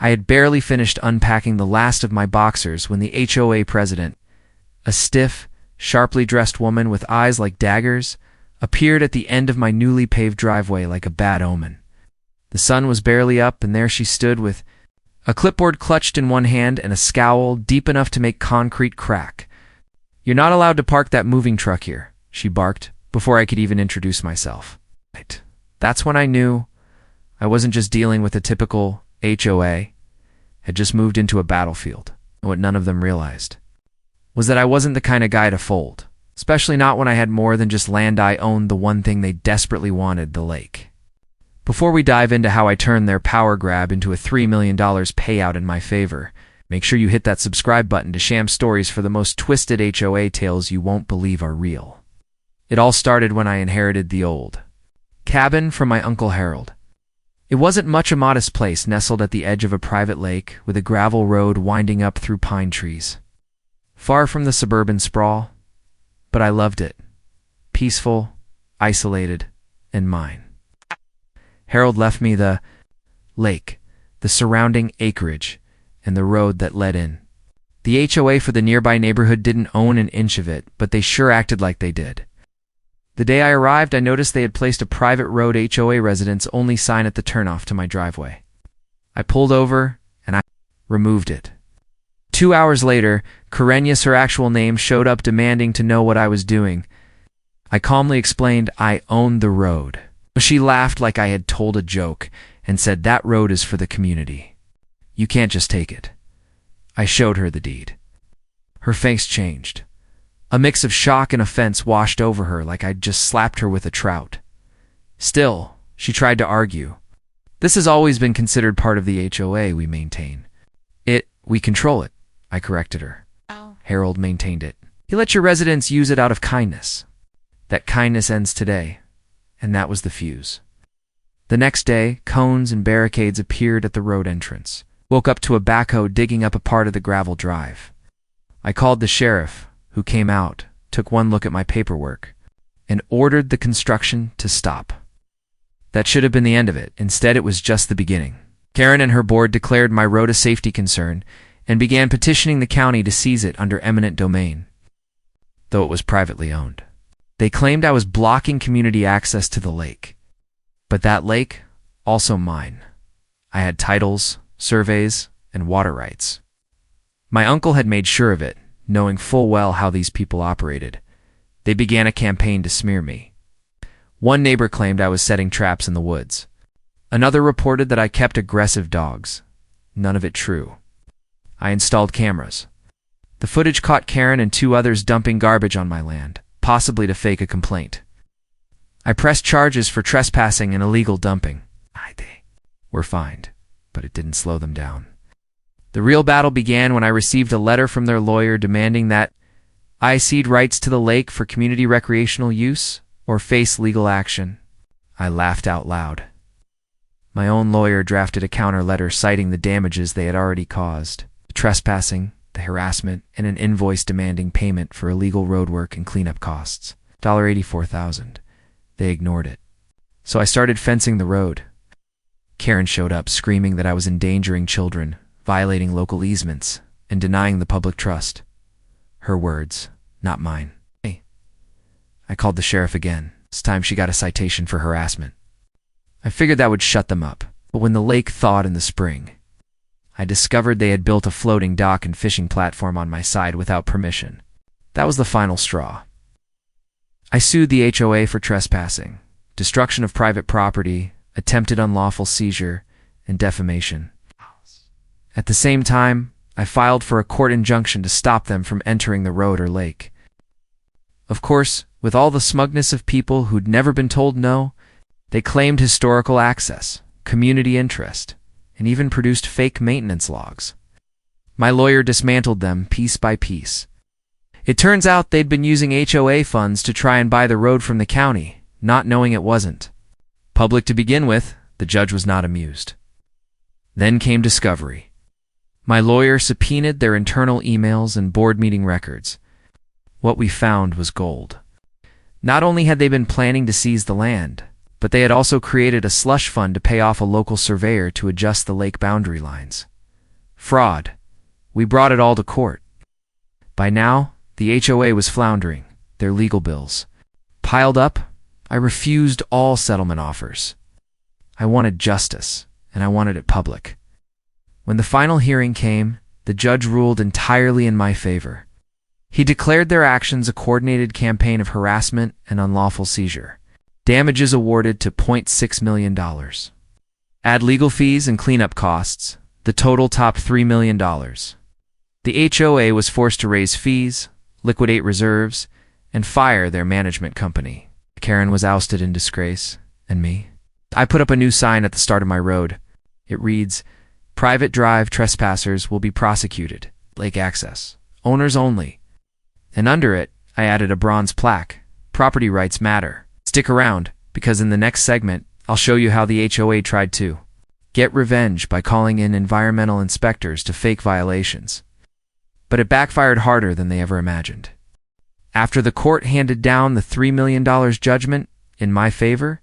I had barely finished unpacking the last of my boxers when the HOA president, a stiff, sharply dressed woman with eyes like daggers, appeared at the end of my newly paved driveway like a bad omen. The sun was barely up, and there she stood with a clipboard clutched in one hand and a scowl deep enough to make concrete crack. "You're not allowed to park that moving truck here," she barked, before I could even introduce myself. That's when I knew I wasn't just dealing with a typical HOA, had just moved into a battlefield. And what none of them realized was that I wasn't the kind of guy to fold, especially not when I had more than just land. I owned the one thing they desperately wanted, the lake. Before we dive into how I turned their power grab into a $3 million payout in my favor, make sure you hit that subscribe button to Sham Stories for the most twisted HOA tales you won't believe are real. It all started when I inherited the old cabin from my Uncle Harold. It wasn't much a modest place nestled at the edge of a private lake with a gravel road winding up through pine trees. Far from the suburban sprawl, but I loved it. Peaceful, isolated, and mine. Harold left me the lake, the surrounding acreage, and the road that led in. The HOA for the nearby neighborhood didn't own an inch of it, but they sure acted like they did. The day I arrived, I noticed they had placed a private road HOA residence only sign at the turnoff to my driveway. I pulled over, and I removed it. 2 hours later, Karenius, her actual name, showed up demanding to know what I was doing. I calmly explained I owned the road. She laughed like I had told a joke and said that road is for the community. You can't just take it. I showed her the deed. Her face changed. A mix of shock and offense washed over her like I'd just slapped her with a trout. Still, she tried to argue. This has always been considered part of the HOA we maintain. We control it, I corrected her. Oh. Harold maintained it. He let your residents use it out of kindness. That kindness ends today, and that was the fuse. The next day, cones and barricades appeared at the road entrance. Woke up to a backhoe digging up a part of the gravel drive. I called the sheriff, who came out, took one look at my paperwork, and ordered the construction to stop. That should have been the end of it. Instead, it was just the beginning. Karen and her board declared my road a safety concern and began petitioning the county to seize it under eminent domain, though it was privately owned. They claimed I was blocking community access to the lake. But that lake, also mine. I had titles, surveys, and water rights. My uncle had made sure of it, knowing full well how these people operated. They began a campaign to smear me. One neighbor claimed I was setting traps in the woods. Another reported that I kept aggressive dogs. None of it true. I installed cameras. The footage caught Karen and 2 others dumping garbage on my land, possibly to fake a complaint. I pressed charges for trespassing and illegal dumping. They were fined, but it didn't slow them down. The real battle began when I received a letter from their lawyer demanding that I cede rights to the lake for community recreational use or face legal action. I laughed out loud. My own lawyer drafted a counter letter citing the damages they had already caused, the trespassing, the harassment, and an invoice demanding payment for illegal roadwork and cleanup costs, $84,000. They ignored it. So I started fencing the road. Karen showed up screaming that I was endangering children, violating local easements, and denying the public trust. Her words, not mine. I called the sheriff again. This time she got a citation for harassment. I figured that would shut them up, but when the lake thawed in the spring, I discovered they had built a floating dock and fishing platform on my side without permission. That was the final straw. I sued the HOA for trespassing, destruction of private property, attempted unlawful seizure, and defamation. At the same time, I filed for a court injunction to stop them from entering the road or lake. Of course, with all the smugness of people who'd never been told no, they claimed historical access, community interest, and even produced fake maintenance logs. My lawyer dismantled them piece by piece. It turns out they'd been using HOA funds to try and buy the road from the county, not knowing it wasn't. Public to begin with, the judge was not amused. Then came discovery. My lawyer subpoenaed their internal emails and board meeting records. What we found was gold. Not only had they been planning to seize the land, but they had also created a slush fund to pay off a local surveyor to adjust the lake boundary lines. fraud. We brought it all to court. By now, the HOA was floundering, their legal bills piled up. I refused all settlement offers. I wanted justice, and I wanted it public. When the final hearing came, the judge ruled entirely in my favor. He declared their actions a coordinated campaign of harassment and unlawful seizure. Damages awarded to $0.6 million. Add legal fees and cleanup costs, the total topped $3 million. The HOA was forced to raise fees, liquidate reserves, and fire their management company. Karen was ousted in disgrace, and me. I put up a new sign at the start of my road. It reads, "Private drive trespassers will be prosecuted. Lake access. Owners only." And under it, I added a bronze plaque, "Property rights matter." Stick around, because in the next segment, I'll show you how the HOA tried to get revenge by calling in environmental inspectors to fake violations. But it backfired harder than they ever imagined. After the court handed down the $3 million judgment in my favor,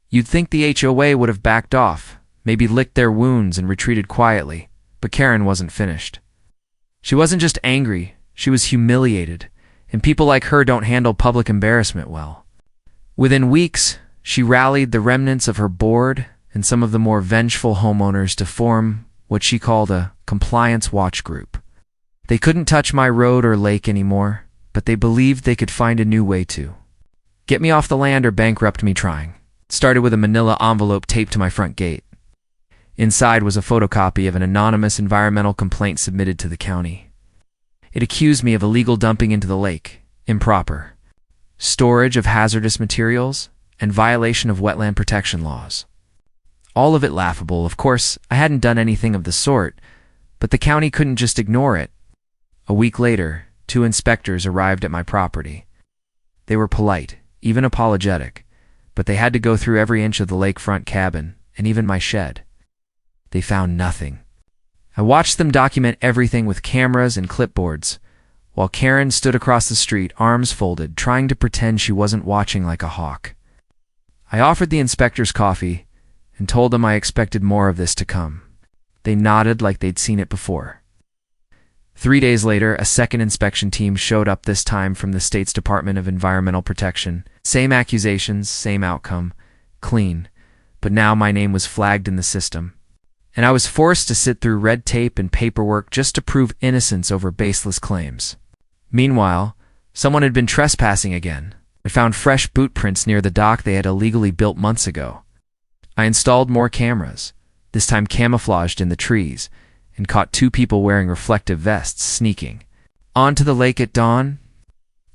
you'd think the HOA would have backed off, maybe licked their wounds and retreated quietly, but Karen wasn't finished. She wasn't just angry, she was humiliated, and people like her don't handle public embarrassment well. Within weeks, she rallied the remnants of her board and some of the more vengeful homeowners to form what she called a compliance watch group. They couldn't touch my road or lake anymore, but they believed they could find a new way to get me off the land or bankrupt me trying. It started with a manila envelope taped to my front gate. Inside was a photocopy of an anonymous environmental complaint submitted to the county. It accused me of illegal dumping into the lake, improper storage of hazardous materials, and violation of wetland protection laws. All of it laughable. Of course, I hadn't done anything of the sort, but the county couldn't just ignore it. A week later, 2 inspectors arrived at my property. They were polite, even apologetic, but they had to go through every inch of the lakefront cabin, and even my shed. They found nothing. I watched them document everything with cameras and clipboards, while Karen stood across the street, arms folded, trying to pretend she wasn't watching like a hawk. I offered the inspectors coffee and told them I expected more of this to come. They nodded like they'd seen it before. 3 days later, a second inspection team showed up, this time from the state's Department of Environmental Protection. Same accusations, same outcome. Clean. But now my name was flagged in the system, and I was forced to sit through red tape and paperwork just to prove innocence over baseless claims. Meanwhile, someone had been trespassing again. I found fresh boot prints near the dock they had illegally built months ago. I installed more cameras, this time camouflaged in the trees, and caught 2 people wearing reflective vests sneaking onto the lake at dawn.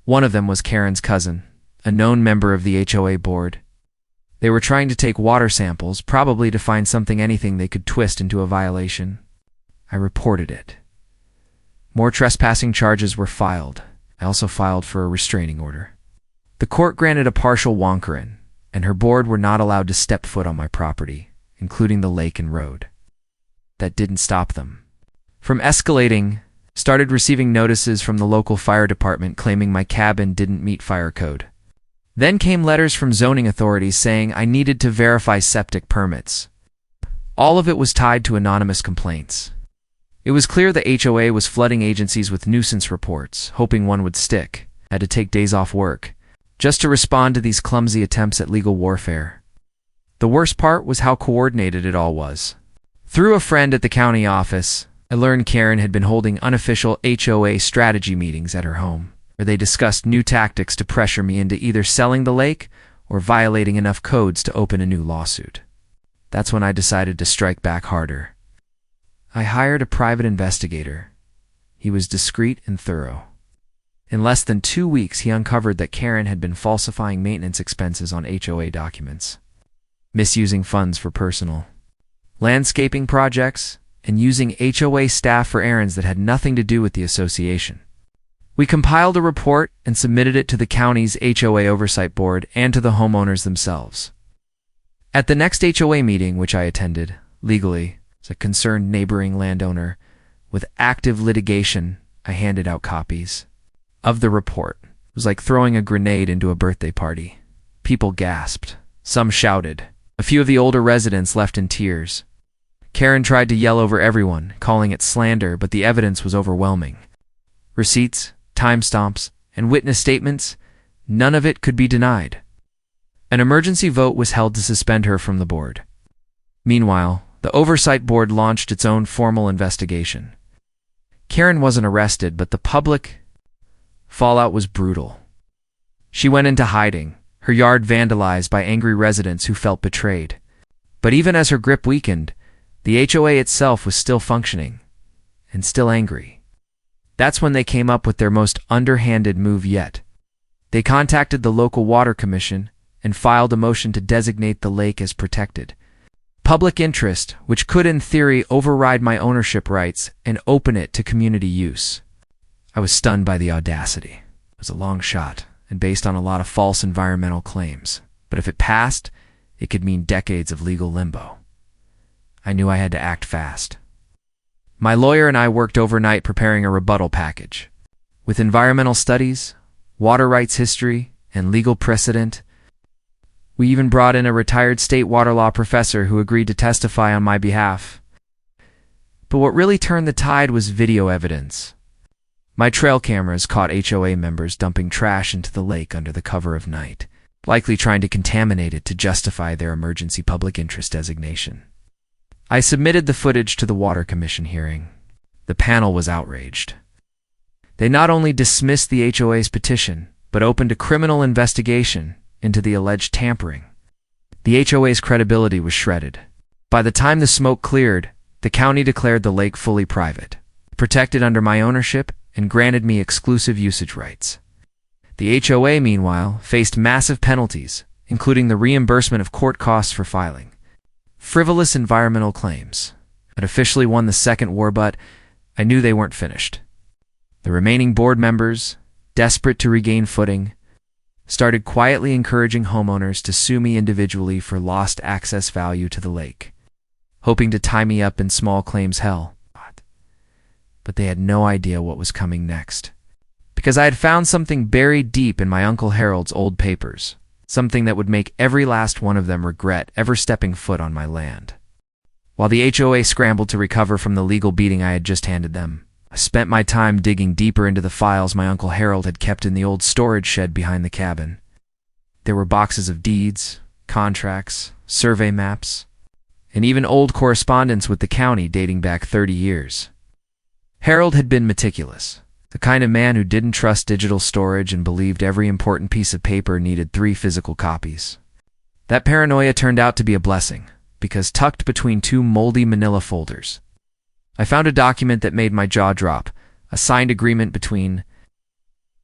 One of them was Karen's cousin, a known member of the HOA board. They were trying to take water samples, probably to find anything they could twist into a violation. I reported it. More trespassing charges were filed. I also filed for a restraining order. The court granted a partial Wonkaran, and her board were not allowed to step foot on my property, including the lake and road. That didn't stop them from escalating. Started receiving notices from the local fire department claiming my cabin didn't meet fire code. Then came letters from zoning authorities saying I needed to verify septic permits. All of it was tied to anonymous complaints. It was clear the HOA was flooding agencies with nuisance reports, hoping one would stick. I had to take days off work just to respond to these clumsy attempts at legal warfare. The worst part was how coordinated it all was. Through a friend at the county office, I learned Karen had been holding unofficial HOA strategy meetings at her home, where they discussed new tactics to pressure me into either selling the lake or violating enough codes to open a new lawsuit. That's when I decided to strike back harder. I hired a private investigator. He was discreet and thorough. In less than 2 weeks, he uncovered that Karen had been falsifying maintenance expenses on HOA documents, misusing funds for personal landscaping projects, and using HOA staff for errands that had nothing to do with the association. We compiled a report and submitted it to the county's HOA Oversight Board and to the homeowners themselves. At the next HOA meeting, which I attended, legally, as a concerned neighboring landowner with active litigation, I handed out copies of the report. It was like throwing a grenade into a birthday party. People gasped. Some shouted. A few of the older residents left in tears. Karen tried to yell over everyone, calling it slander, but the evidence was overwhelming. Receipts, timestamps, and witness statements, none of it could be denied. An emergency vote was held to suspend her from the board. Meanwhile, the Oversight Board launched its own formal investigation. Karen wasn't arrested, but the public fallout was brutal. She went into hiding, her yard vandalized by angry residents who felt betrayed. But even as her grip weakened, the HOA itself was still functioning, and still angry. That's when they came up with their most underhanded move yet. They contacted the local water commission and filed a motion to designate the lake as protected. Public interest, which could in theory override my ownership rights and open it to community use. I was stunned by the audacity. It was a long shot, and based on a lot of false environmental claims. But if it passed, it could mean decades of legal limbo. I knew I had to act fast. My lawyer and I worked overnight preparing a rebuttal package. With environmental studies, water rights history, and legal precedent, we even brought in a retired state water law professor who agreed to testify on my behalf. But what really turned the tide was video evidence. My trail cameras caught HOA members dumping trash into the lake under the cover of night, likely trying to contaminate it to justify their emergency public interest designation. I submitted the footage to the Water Commission hearing. The panel was outraged. They not only dismissed the HOA's petition, but opened a criminal investigation into the alleged tampering. The HOA's credibility was shredded. By the time the smoke cleared, the county declared the lake fully private, protected under my ownership, and granted me exclusive usage rights. The HOA, meanwhile, faced massive penalties, including the reimbursement of court costs for filing frivolous environmental claims. It officially won the second war, but I knew they weren't finished. The remaining board members, desperate to regain footing, started quietly encouraging homeowners to sue me individually for lost access value to the lake, hoping to tie me up in small claims hell. But they had no idea what was coming next. Because I had found something buried deep in my Uncle Harold's old papers, something that would make every last one of them regret ever stepping foot on my land. While the HOA scrambled to recover from the legal beating I had just handed them, I spent my time digging deeper into the files my Uncle Harold had kept in the old storage shed behind the cabin. There were boxes of deeds, contracts, survey maps, and even old correspondence with the county dating back 30 years. Harold had been meticulous, the kind of man who didn't trust digital storage and believed every important piece of paper needed 3 physical copies. That paranoia turned out to be a blessing, because tucked between 2 moldy manila folders, I found a document that made my jaw drop, a signed agreement between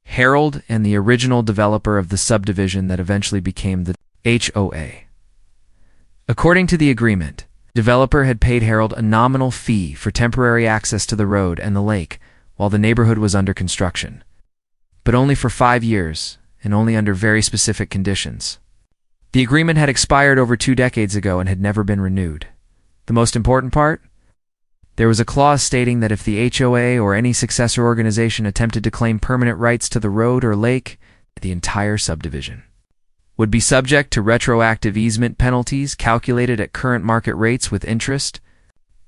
Harold and the original developer of the subdivision that eventually became the HOA. According to the agreement, the developer had paid Harold a nominal fee for temporary access to the road and the lake while the neighborhood was under construction, but only for 5 years and only under very specific conditions. The agreement had expired over 2 decades ago and had never been renewed. The most important part? There was a clause stating that if the HOA or any successor organization attempted to claim permanent rights to the road or lake, the entire subdivision would be subject to retroactive easement penalties calculated at current market rates with interest.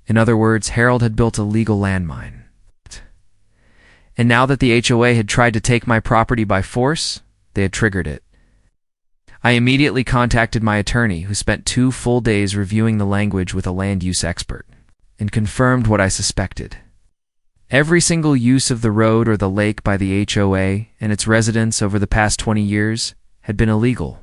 In other words, Harold had built a legal landmine. And now that the HOA had tried to take my property by force, they had triggered it. I immediately contacted my attorney, who spent 2 full days reviewing the language with a land use expert, and confirmed what I suspected. Every single use of the road or the lake by the HOA and its residents over the past 20 years had been illegal.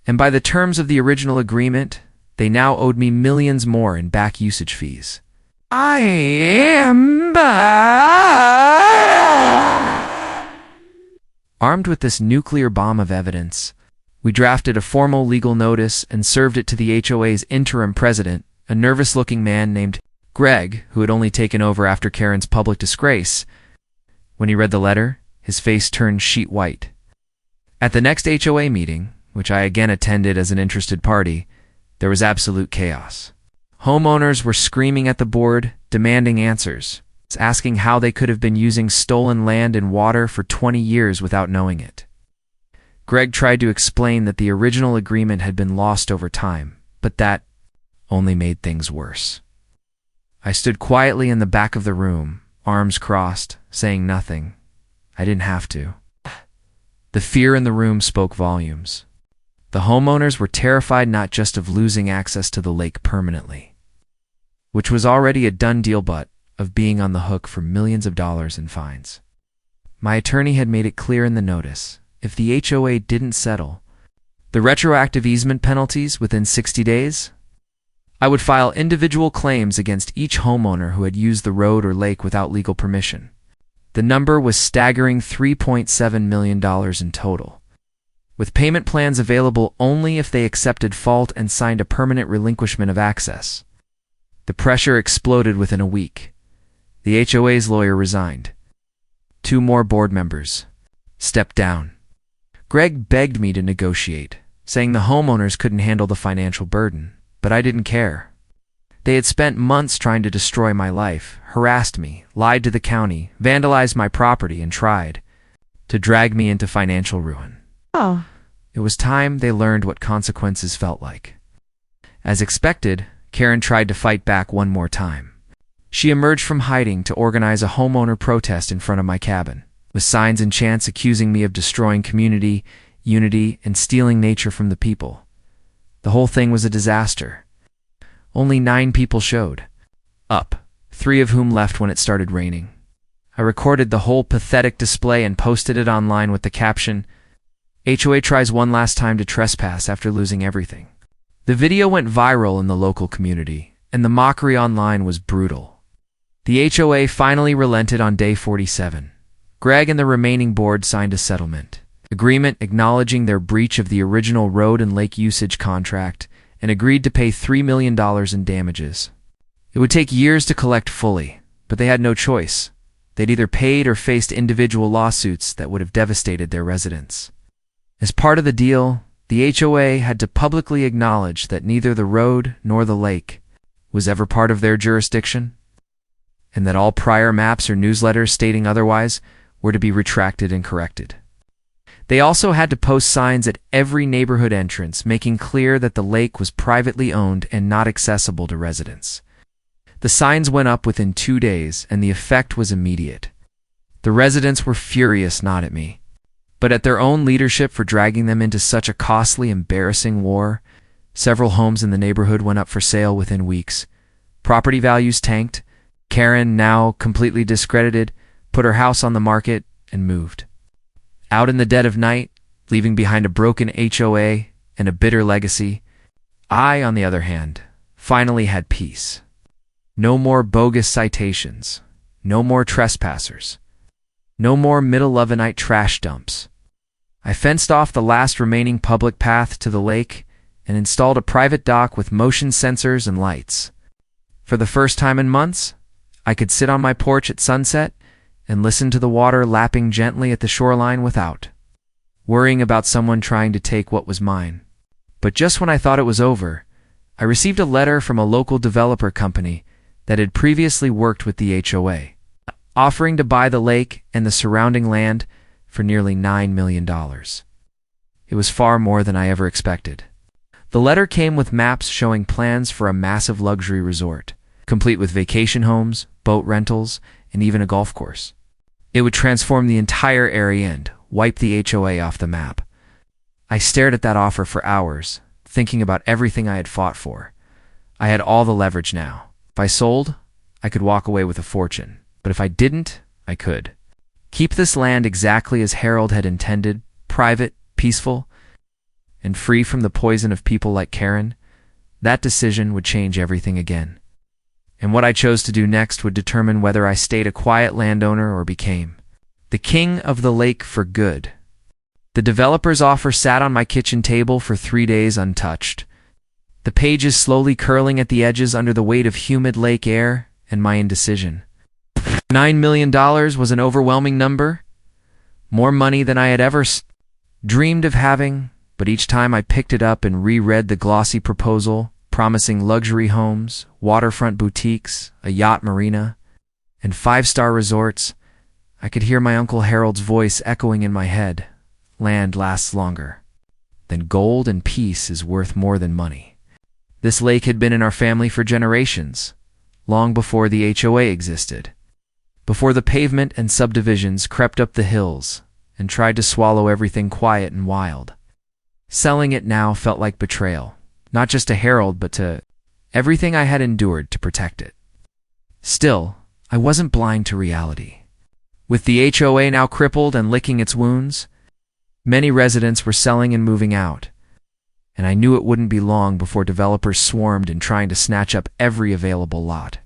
And by the terms of the original agreement, they now owed me millions more in back usage fees. I am armed with this nuclear bomb of evidence. We drafted a formal legal notice and served it to the HOA's interim president, a nervous-looking man named Greg, who had only taken over after Karen's public disgrace. When he read the letter, his face turned sheet white. At the next HOA meeting, which I again attended as an interested party, there was absolute chaos. Homeowners were screaming at the board, demanding answers, asking how they could have been using stolen land and water for 20 years without knowing it. Greg tried to explain that the original agreement had been lost over time, but that only made things worse. I stood quietly in the back of the room, arms crossed, saying nothing. I didn't have to. The fear in the room spoke volumes. The homeowners were terrified not just of losing access to the lake permanently, which was already a done deal, but of being on the hook for millions of dollars in fines. My attorney had made it clear in the notice, if the HOA didn't settle the retroactive easement penalties within 60 days, I would file individual claims against each homeowner who had used the road or lake without legal permission. The number was staggering $3.7 million in total, with payment plans available only if they accepted fault and signed a permanent relinquishment of access. The pressure exploded within a week. The HOA's lawyer resigned. 2 more board members stepped down. Greg begged me to negotiate, saying the homeowners couldn't handle the financial burden, but I didn't care. They had spent months trying to destroy my life, harassed me, lied to the county, vandalized my property, and tried to drag me into financial ruin. Oh. It was time they learned what consequences felt like. As expected, Karen tried to fight back one more time. She emerged from hiding to organize a homeowner protest in front of my cabin, with signs and chants accusing me of destroying community, unity, and stealing nature from the people. The whole thing was a disaster. Only 9 people showed up, 3 of whom left when it started raining. I recorded the whole pathetic display and posted it online with the caption, "HOA tries one last time to trespass after losing everything." The video went viral in the local community, and the mockery online was brutal. The HOA finally relented on day 47. Greg and the remaining board signed a settlement agreement acknowledging their breach of the original road and lake usage contract and agreed to pay $3 million in damages. It would take years to collect fully, but they had no choice. They'd either paid or faced individual lawsuits that would have devastated their residents. As part of the deal, the HOA had to publicly acknowledge that neither the road nor the lake was ever part of their jurisdiction, and that all prior maps or newsletters stating otherwise were to be retracted and corrected. They also had to post signs at every neighborhood entrance making clear that the lake was privately owned and not accessible to residents. The signs went up within 2 days, and the effect was immediate. The residents were furious not at me, but at their own leadership for dragging them into such a costly, embarrassing war. Several homes in the neighborhood went up for sale within weeks. Property values tanked. Karen, now completely discredited, put her house on the market and moved. Out in the dead of night, leaving behind a broken HOA and a bitter legacy, I, on the other hand, finally had peace. No more bogus citations. No more trespassers. No more middle-of-the-night trash dumps. I fenced off the last remaining public path to the lake and installed a private dock with motion sensors and lights. For the first time in months, I could sit on my porch at sunset and listen to the water lapping gently at the shoreline without worrying about someone trying to take what was mine. But just when I thought it was over, I received a letter from a local developer company that had previously worked with the HOA, offering to buy the lake and the surrounding land for nearly $9 million. It was far more than I ever expected. The letter came with maps showing plans for a massive luxury resort, complete with vacation homes, boat rentals, and even a golf course. It would transform the entire area and wipe the HOA off the map. I stared at that offer for hours, thinking about everything I had fought for. I had all the leverage now. If I sold, I could walk away with a fortune. But if I didn't, I could keep this land exactly as Harold had intended, private, peaceful, and free from the poison of people like Karen. That decision would change everything again. And what I chose to do next would determine whether I stayed a quiet landowner or became the king of the lake for good. The developer's offer sat on my kitchen table for 3 days untouched, the pages slowly curling at the edges under the weight of humid lake air and my indecision. $9 million was an overwhelming number, more money than I had ever dreamed of having, but each time I picked it up and reread the glossy proposal, promising luxury homes, waterfront boutiques, a yacht marina, and 5-star resorts, I could hear my Uncle Harold's voice echoing in my head. Land lasts longer. Then gold and peace is worth more than money. This lake had been in our family for generations. long before the HOA existed, before the pavement and subdivisions crept up the hills and tried to swallow everything quiet and wild. Selling it now felt like betrayal, not just to Harold, but to everything I had endured to protect it. Still, I wasn't blind to reality. With the HOA now crippled and licking its wounds, many residents were selling and moving out, and I knew it wouldn't be long before developers swarmed in trying to snatch up every available lot.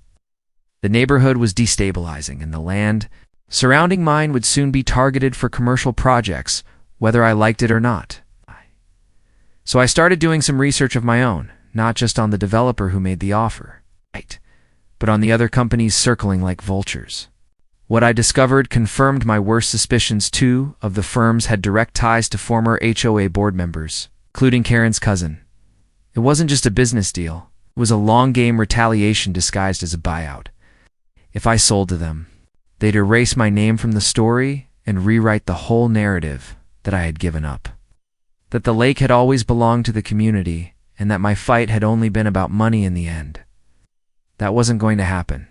The neighborhood was destabilizing, and the land surrounding mine would soon be targeted for commercial projects, whether I liked it or not. So I started doing some research of my own, not just on the developer who made the offer, but on the other companies circling like vultures. What I discovered confirmed my worst suspicions. Two of the firms had direct ties to former HOA board members, including Karen's cousin. It wasn't just a business deal. It was a long-game retaliation disguised as a buyout. If I sold to them, they'd erase my name from the story and rewrite the whole narrative that I had given up. That the lake had always belonged to the community, and that my fight had only been about money in the end. That wasn't going to happen.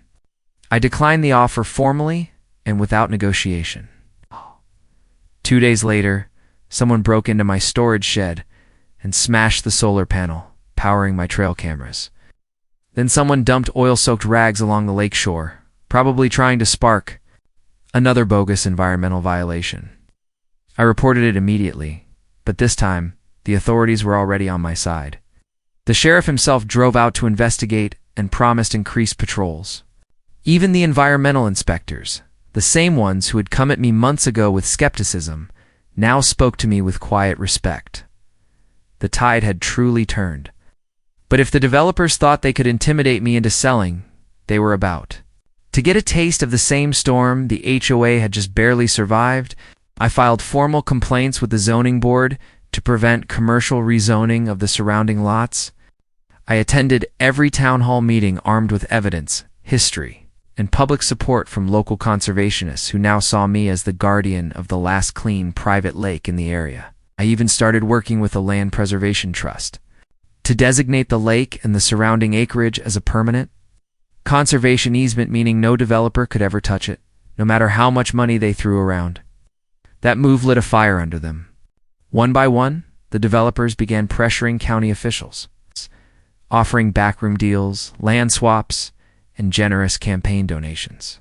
I declined the offer formally and without negotiation. 2 days later, someone broke into my storage shed and smashed the solar panel, powering my trail cameras. Then someone dumped oil-soaked rags along the lake shore, probably trying to spark another bogus environmental violation. I reported it immediately, but this time, the authorities were already on my side. The sheriff himself drove out to investigate and promised increased patrols. Even the environmental inspectors, the same ones who had come at me months ago with skepticism, now spoke to me with quiet respect. The tide had truly turned. But if the developers thought they could intimidate me into selling, they were about to get a taste of the same storm the HOA had just barely survived. I filed formal complaints with the zoning board to prevent commercial rezoning of the surrounding lots. I attended every town hall meeting armed with evidence, history, and public support from local conservationists who now saw me as the guardian of the last clean private lake in the area. I even started working with a land preservation trust to designate the lake and the surrounding acreage as a permanent conservation easement, meaning no developer could ever touch it, no matter how much money they threw around. That move lit a fire under them. One by one, the developers began pressuring county officials, offering backroom deals, land swaps, and generous campaign donations.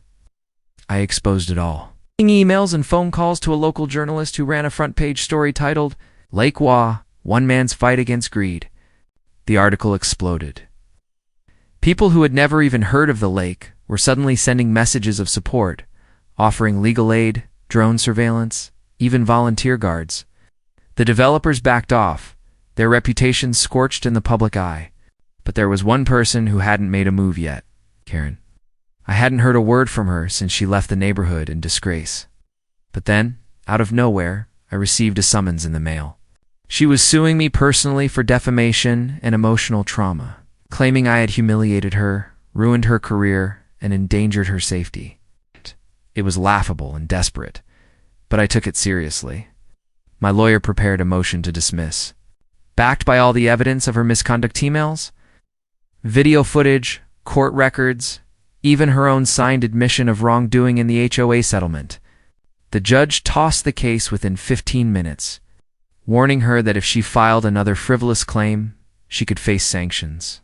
I exposed it all. Emails and phone calls to a local journalist who ran a front-page story titled, "Lake Wa, One Man's Fight Against Greed." The article exploded. People who had never even heard of the lake were suddenly sending messages of support, offering legal aid, drone surveillance, even volunteer guards. The developers backed off, their reputations scorched in the public eye. But there was one person who hadn't made a move yet, Karen. I hadn't heard a word from her since she left the neighborhood in disgrace. But then, out of nowhere, I received a summons in the mail. She was suing me personally for defamation and emotional trauma, claiming I had humiliated her, ruined her career, and endangered her safety. It was laughable and desperate, but I took it seriously. My lawyer prepared a motion to dismiss. Backed by all the evidence of her misconduct emails, video footage, court records, even her own signed admission of wrongdoing in the HOA settlement, the judge tossed the case within 15 minutes, warning her that if she filed another frivolous claim, she could face sanctions.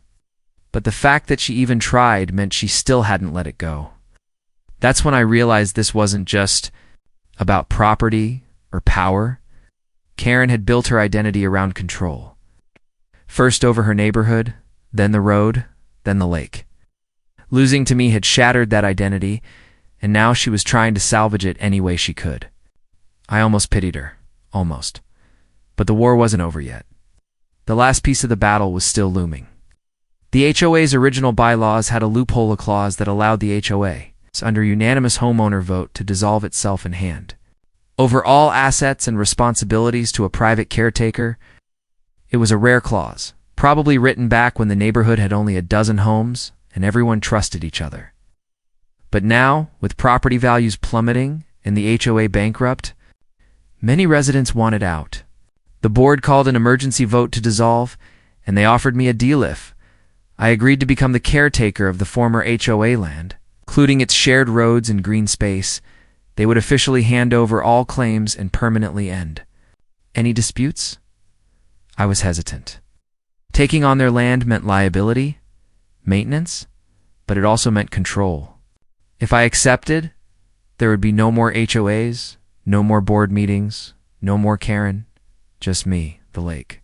But the fact that she even tried meant she still hadn't let it go. That's when I realized this wasn't just about property or power. Karen had built her identity around control. First over her neighborhood, then the road, then the lake. Losing to me had shattered that identity, and now she was trying to salvage it any way she could. I almost pitied her. Almost. But the war wasn't over yet. The last piece of the battle was still looming. The HOA's original bylaws had a loophole clause that allowed the HOA, under unanimous homeowner vote, to dissolve itself in hand. Over all assets and responsibilities to a private caretaker. It was a rare clause, probably written back when the neighborhood had only a dozen homes and everyone trusted each other. But now, with property values plummeting and the HOA bankrupt, many residents wanted out. The board called an emergency vote to dissolve, and they offered me a deal if I agreed to become the caretaker of the former HOA land, including its shared roads and green space. They would officially hand over all claims and permanently end any disputes. I was hesitant. Taking on their land meant liability, maintenance, but it also meant control. If I accepted, there would be no more HOAs, no more board meetings, no more Karen, just me, the lake,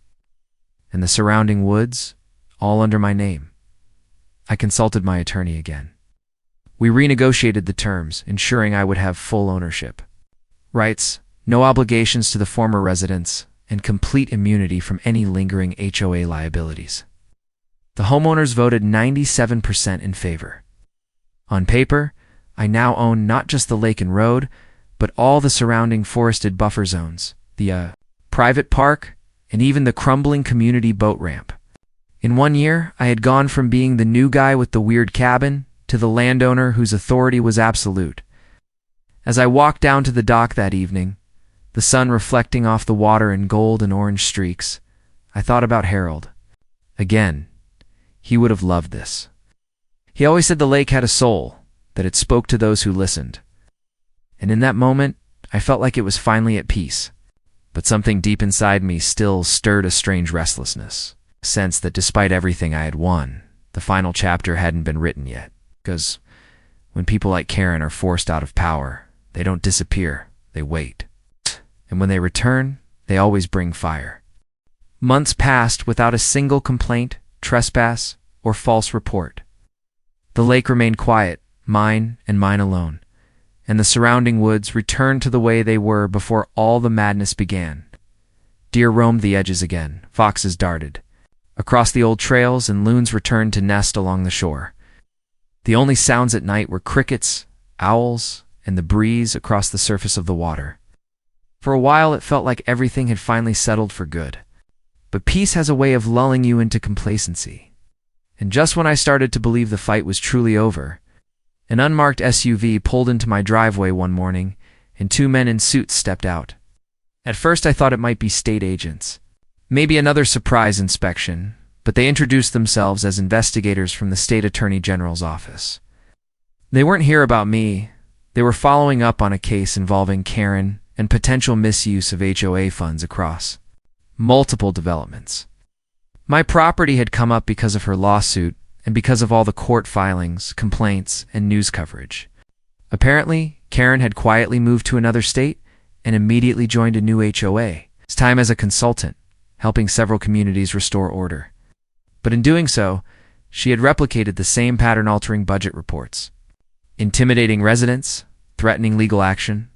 and the surrounding woods, all under my name. I consulted my attorney again. We renegotiated the terms, ensuring I would have full ownership. Rights, no obligations to the former residents, and complete immunity from any lingering HOA liabilities. The homeowners voted 97% in favor. On paper, I now own not just the lake and road, but all the surrounding forested buffer zones, the private park, and even the crumbling community boat ramp. In 1 year, I had gone from being the new guy with the weird cabin to the landowner whose authority was absolute. As I walked down to the dock that evening, the sun reflecting off the water in gold and orange streaks, I thought about Harold. Again, he would have loved this. He always said the lake had a soul, that it spoke to those who listened. And in that moment, I felt like it was finally at peace. But something deep inside me still stirred a strange restlessness, a sense that despite everything I had won, the final chapter hadn't been written yet. Because when people like Karen are forced out of power, they don't disappear, they wait. And when they return, they always bring fire. Months passed without a single complaint, trespass, or false report. The lake remained quiet, mine and mine alone, and the surrounding woods returned to the way they were before all the madness began. Deer roamed the edges again, foxes darted across the old trails, and loons returned to nest along the shore. The only sounds at night were crickets, owls, and the breeze across the surface of the water. For a while, it felt like everything had finally settled for good. But peace has a way of lulling you into complacency. And just when I started to believe the fight was truly over, an unmarked SUV pulled into my driveway one morning, and 2 men in suits stepped out. At first, I thought it might be state agents. Maybe another surprise inspection, but they introduced themselves as investigators from the state attorney general's office. They weren't here about me. They were following up on a case involving Karen and potential misuse of HOA funds across multiple developments. My property had come up because of her lawsuit and because of all the court filings, complaints, and news coverage. Apparently, Karen had quietly moved to another state and immediately joined a new HOA, this time as a consultant, helping several communities restore order. But in doing so, she had replicated the same pattern-altering budget reports, intimidating residents, threatening legal action,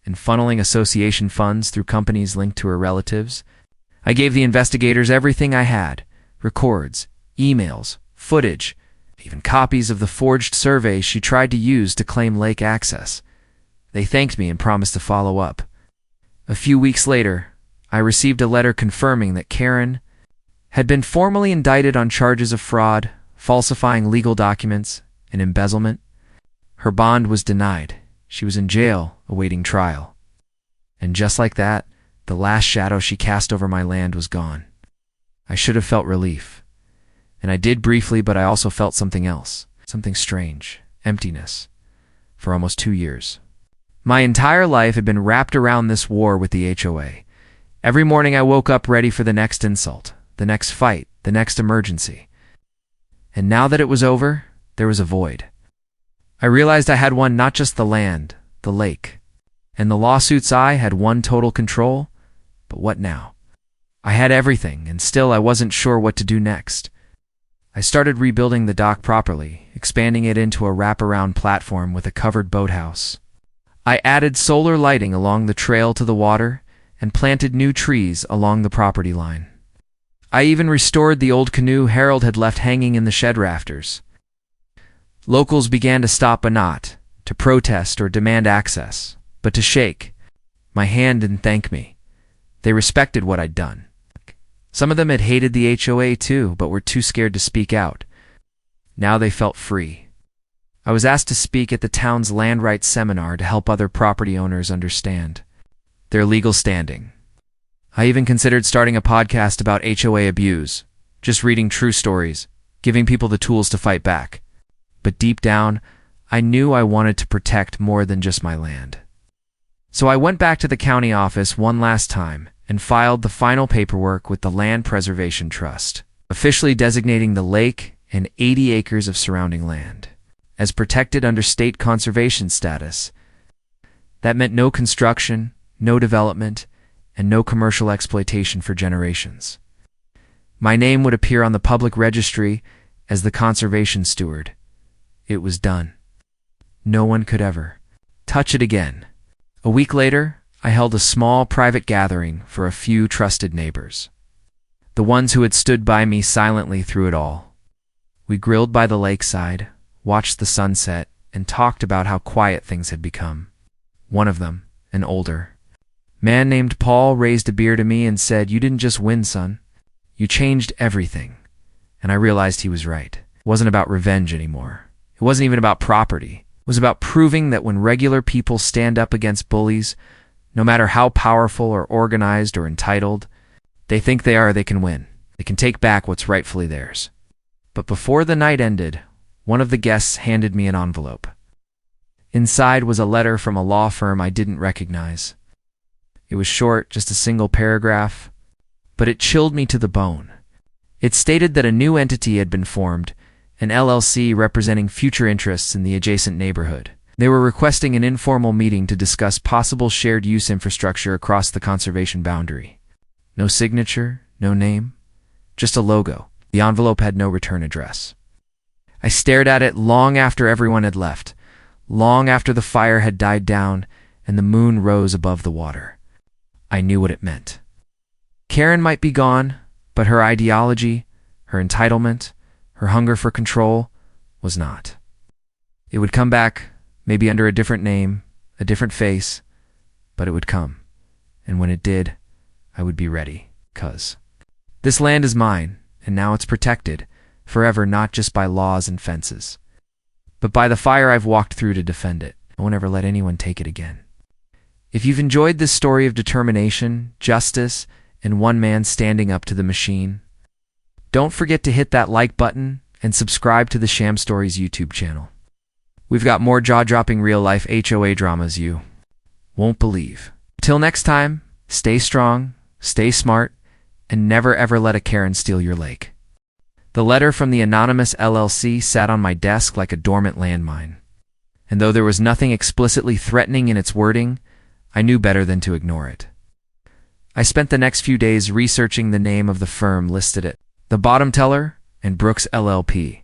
and funneling association funds through companies linked to her relatives. I gave the investigators everything I had: records, emails, footage, even copies of the forged surveys she tried to use to claim lake access. They thanked me and promised to follow up. A few weeks later, I received a letter confirming that Karen had been formally indicted on charges of fraud, falsifying legal documents, and embezzlement. Her bond was denied. She was in jail, awaiting trial. And just like that, the last shadow she cast over my land was gone. I should have felt relief. And I did briefly, but I also felt something else. Something strange. Emptiness. For almost 2 years. My entire life had been wrapped around this war with the HOA. Every morning I woke up ready for the next insult, the next fight, the next emergency. And now that it was over, there was a void. I realized I had won not just the land, the lake, and the lawsuits. I had won total control, but what now? I had everything, and still I wasn't sure what to do next. I started rebuilding the dock properly, expanding it into a wraparound platform with a covered boathouse. I added solar lighting along the trail to the water and planted new trees along the property line. I even restored the old canoe Harold had left hanging in the shed rafters. Locals began to stop, but not to protest or demand access, but to shake my hand and thank me. They respected what I'd done. Some of them had hated the HOA too, but were too scared to speak out. Now they felt free. I was asked to speak at the town's land rights seminar to help other property owners understand their legal standing. I even considered starting a podcast about HOA abuse, just reading true stories, giving people the tools to fight back. But deep down, I knew I wanted to protect more than just my land. So I went back to the county office one last time and filed the final paperwork with the Land Preservation Trust, officially designating the lake and 80 acres of surrounding land as protected under state conservation status. That meant no construction, no development, and no commercial exploitation for generations. My name would appear on the public registry as the conservation steward. It was done. No one could ever touch it again. A week later, I held a small private gathering for a few trusted neighbors, the ones who had stood by me silently through it all. We grilled by the lakeside, watched the sunset, and talked about how quiet things had become. One of them, an older man named Paul, raised a beer to me and said, "You didn't just win, son. You changed everything." And I realized he was right. It wasn't about revenge anymore. It wasn't even about property. It was about proving that when regular people stand up against bullies, no matter how powerful or organized or entitled they think they can win. They can take back what's rightfully theirs. But before the night ended, one of the guests handed me an envelope. Inside was a letter from a law firm I didn't recognize. It was short, just a single paragraph, but it chilled me to the bone. It stated that a new entity had been formed, an LLC representing future interests in the adjacent neighborhood. They were requesting an informal meeting to discuss possible shared use infrastructure across the conservation boundary. No signature, no name, just a logo. The envelope had no return address. I stared at it long after everyone had left, long after the fire had died down and the moon rose above the water. I knew what it meant. Karen might be gone, but her ideology, her entitlement, her hunger for control was not. It would come back, maybe under a different name, a different face, but it would come. And when it did, I would be ready, 'cause this land is mine, and now it's protected, forever, not just by laws and fences, but by the fire I've walked through to defend it. I won't ever let anyone take it again. If you've enjoyed this story of determination, justice, and one man standing up to the machine, don't forget to hit that like button and subscribe to the Sham Stories YouTube channel. We've got more jaw-dropping real-life HOA dramas you won't believe. Till next time, stay strong, stay smart, and never ever let a Karen steal your lake. The letter from the anonymous LLC sat on my desk like a dormant landmine. And though there was nothing explicitly threatening in its wording, I knew better than to ignore it. I spent the next few days researching the name of the firm listed at the bottom teller and Brooks LLP,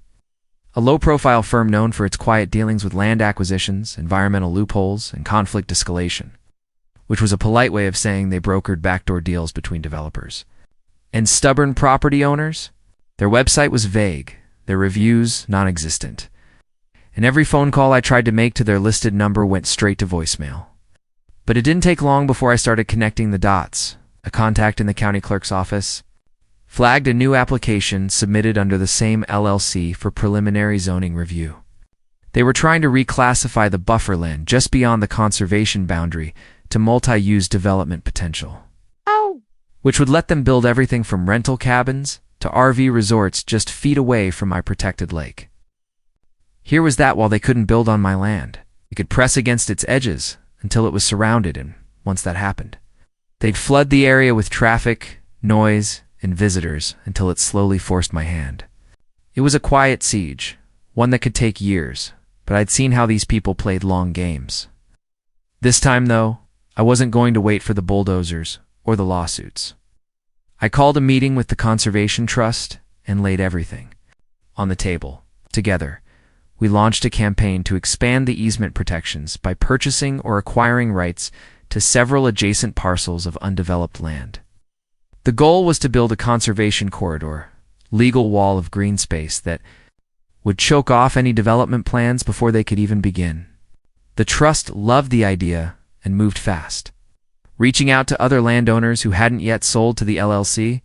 a low-profile firm known for its quiet dealings with land acquisitions, environmental loopholes, and conflict escalation, which was a polite way of saying they brokered backdoor deals between developers and stubborn property owners. Their website was vague, their reviews non-existent, and every phone call I tried to make to their listed number went straight to voicemail. But it didn't take long before I started connecting the dots. A contact in the county clerk's office flagged a new application submitted under the same LLC for preliminary zoning review. They were trying to reclassify the buffer land just beyond the conservation boundary to multi-use development potential, which would let them build everything from rental cabins to RV resorts just feet away from my protected lake. Here was that while they couldn't build on my land, they could press against its edges until it was surrounded, and once that happened, they'd flood the area with traffic, noise, and visitors until it slowly forced my hand. It was a quiet siege, one that could take years, but I'd seen how these people played long games. This time, though, I wasn't going to wait for the bulldozers or the lawsuits. I called a meeting with the Conservation Trust and laid everything on the table. Together, we launched a campaign to expand the easement protections by purchasing or acquiring rights to several adjacent parcels of undeveloped land. The goal was to build a conservation corridor, legal wall of green space that would choke off any development plans before they could even begin. The trust loved the idea and moved fast. Reaching out to other landowners who hadn't yet sold to the LLC,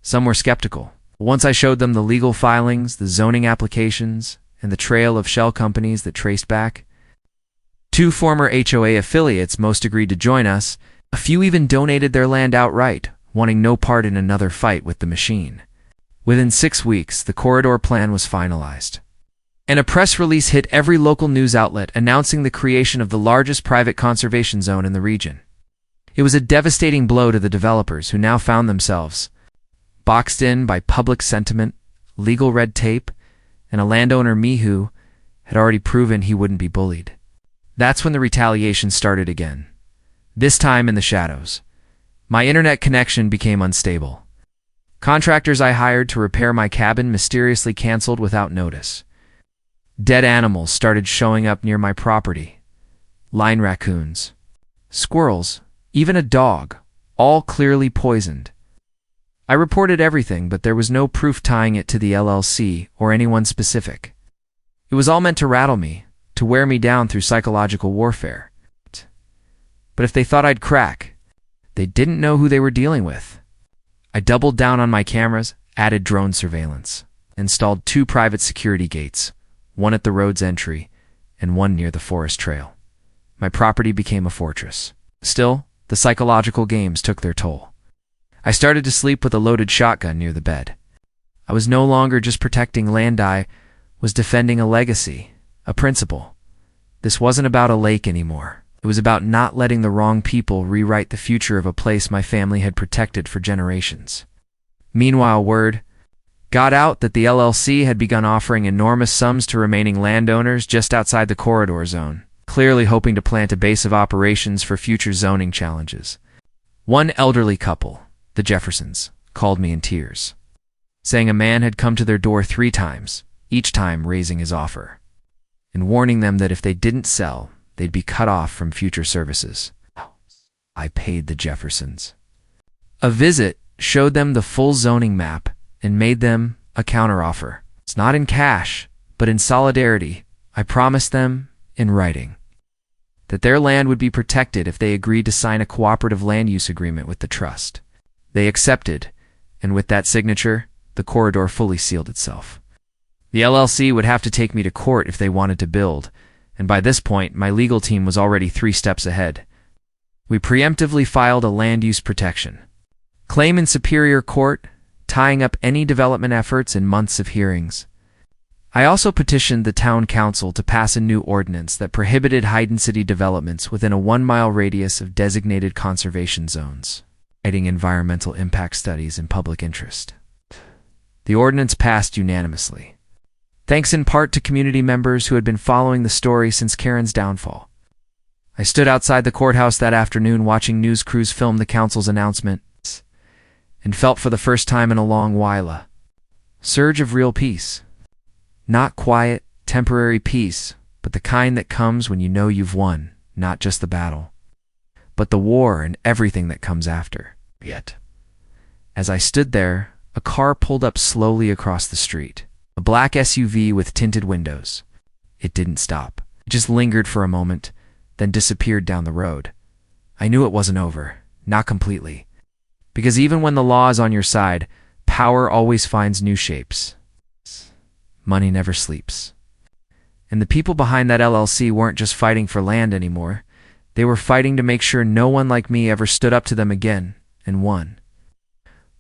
some were skeptical. Once I showed them the legal filings, the zoning applications, and the trail of shell companies that traced back, 2 former HOA affiliates most agreed to join us. A few even donated their land outright, wanting no part in another fight with the machine. Within 6 weeks, the corridor plan was finalized, and a press release hit every local news outlet announcing the creation of the largest private conservation zone in the region. It was a devastating blow to the developers who now found themselves boxed in by public sentiment, legal red tape, and a landowner me who had already proven he wouldn't be bullied. That's when the retaliation started again, this time in the shadows. My internet connection became unstable. Contractors I hired to repair my cabin mysteriously canceled without notice. Dead animals started showing up near my property. Line raccoons, squirrels, even a dog, all clearly poisoned. I reported everything, but there was no proof tying it to the LLC or anyone specific. It was all meant to rattle me, to wear me down through psychological warfare. But if they thought I'd crack, they didn't know who they were dealing with. I doubled down on my cameras, added drone surveillance, installed 2 private security gates, one at the road's entry and one near the forest trail. My property became a fortress. Still, the psychological games took their toll. I started to sleep with a loaded shotgun near the bed. I was no longer just protecting land, I was defending a legacy, a principle. This wasn't about a lake anymore. It was about not letting the wrong people rewrite the future of a place my family had protected for generations. Meanwhile, word got out that the LLC had begun offering enormous sums to remaining landowners just outside the corridor zone, clearly hoping to plant a base of operations for future zoning challenges. One elderly couple, the Jeffersons, called me in tears, saying a man had come to their door 3 times, each time raising his offer, and warning them that if they didn't sell, they'd be cut off from future services. I paid the Jeffersons. A visit showed them the full zoning map and made them a counteroffer. It's not in cash, but in solidarity. I promised them, in writing, that their land would be protected if they agreed to sign a cooperative land use agreement with the trust. They accepted, and with that signature, the corridor fully sealed itself. The LLC would have to take me to court if they wanted to build, and by this point, my legal team was already 3 steps ahead. We preemptively filed a land use protection claim in Superior Court, tying up any development efforts in months of hearings. I also petitioned the town council to pass a new ordinance that prohibited high-density developments within a 1-mile radius of designated conservation zones, citing environmental impact studies and public interest. The ordinance passed unanimously, thanks in part to community members who had been following the story since Karen's downfall. I stood outside the courthouse that afternoon watching news crews film the council's announcement and felt for the first time in a long while a surge of real peace. Not quiet, temporary peace, but the kind that comes when you know you've won, not just the battle, but the war and everything that comes after. Yet, as I stood there, a car pulled up slowly across the street. A black SUV with tinted windows. It didn't stop. It just lingered for a moment, then disappeared down the road. I knew it wasn't over, not completely. Because even when the law is on your side, power always finds new shapes. Money never sleeps. And the people behind that LLC weren't just fighting for land anymore. They were fighting to make sure no one like me ever stood up to them again, and won.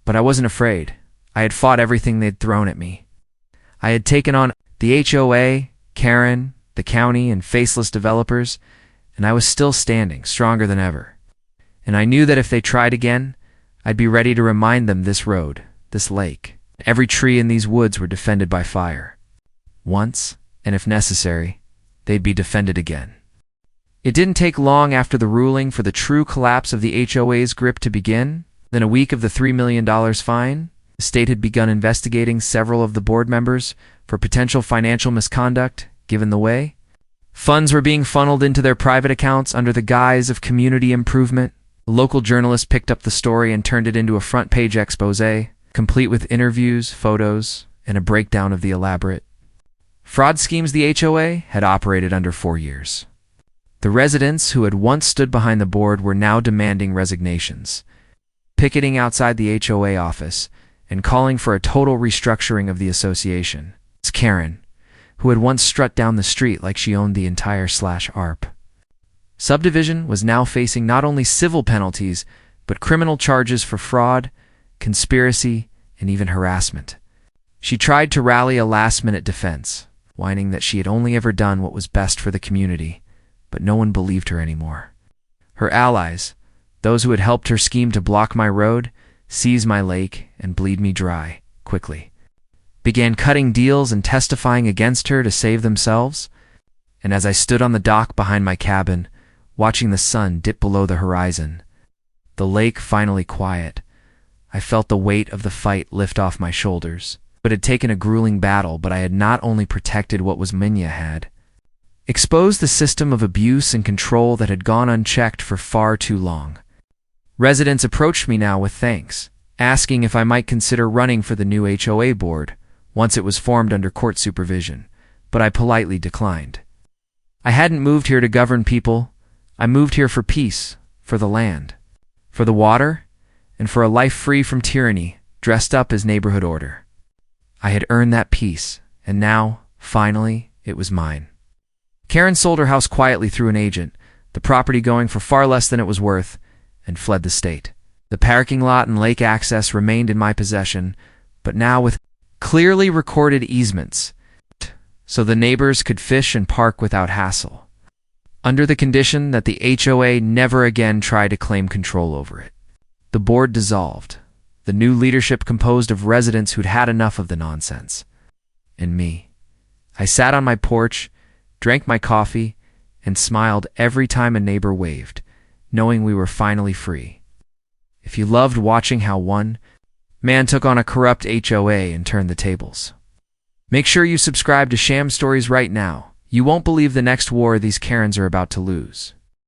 But I wasn't afraid. I had fought everything they'd thrown at me. I had taken on the HOA, Karen, the county, and faceless developers, and I was still standing, stronger than ever. And I knew that if they tried again, I'd be ready to remind them this road, this lake, every tree in these woods were defended by fire. Once, and if necessary, they'd be defended again. It didn't take long after the ruling for the true collapse of the HOA's grip to begin. Within a week of the $3 million fine, the state had begun investigating several of the board members for potential financial misconduct, given the way. Funds were being funneled into their private accounts under the guise of community improvement. A local journalist picked up the story and turned it into a front-page exposé, complete with interviews, photos, and a breakdown of the elaborate fraud schemes the HOA had operated under 4 years. The residents who had once stood behind the board were now demanding resignations, picketing outside the HOA office, and calling for a total restructuring of the association. It's Karen, who had once strut down the street like she owned the entire /ARP. Subdivision was now facing not only civil penalties, but criminal charges for fraud, conspiracy, and even harassment. She tried to rally a last-minute defense, whining that she had only ever done what was best for the community, but no one believed her anymore. Her allies, those who had helped her scheme to block my road, seize my lake, and bleed me dry, quickly, began cutting deals and testifying against her to save themselves. And as I stood on the dock behind my cabin, watching the sun dip below the horizon, the lake finally quiet, I felt the weight of the fight lift off my shoulders. It had taken a grueling battle, but I had not only protected what was mine, had exposed the system of abuse and control that had gone unchecked for far too long. Residents approached me now with thanks, asking if I might consider running for the new HOA board once it was formed under court supervision, but I politely declined. I hadn't moved here to govern people. I moved here for peace, for the land, for the water, and for a life free from tyranny, dressed up as neighborhood order. I had earned that peace, and now, finally, it was mine. Karen sold her house quietly through an agent, the property going for far less than it was worth, and fled the state. The parking lot and lake access remained in my possession, but now with clearly recorded easements, so the neighbors could fish and park without hassle, under the condition that the HOA never again try to claim control over it. The board dissolved. The new leadership composed of residents who'd had enough of the nonsense. And me. I sat on my porch, drank my coffee, and smiled every time a neighbor waved, knowing we were finally free. If you loved watching how one man took on a corrupt HOA and turned the tables, make sure you subscribe to Sham Stories right now. You won't believe the next war these Karens are about to lose.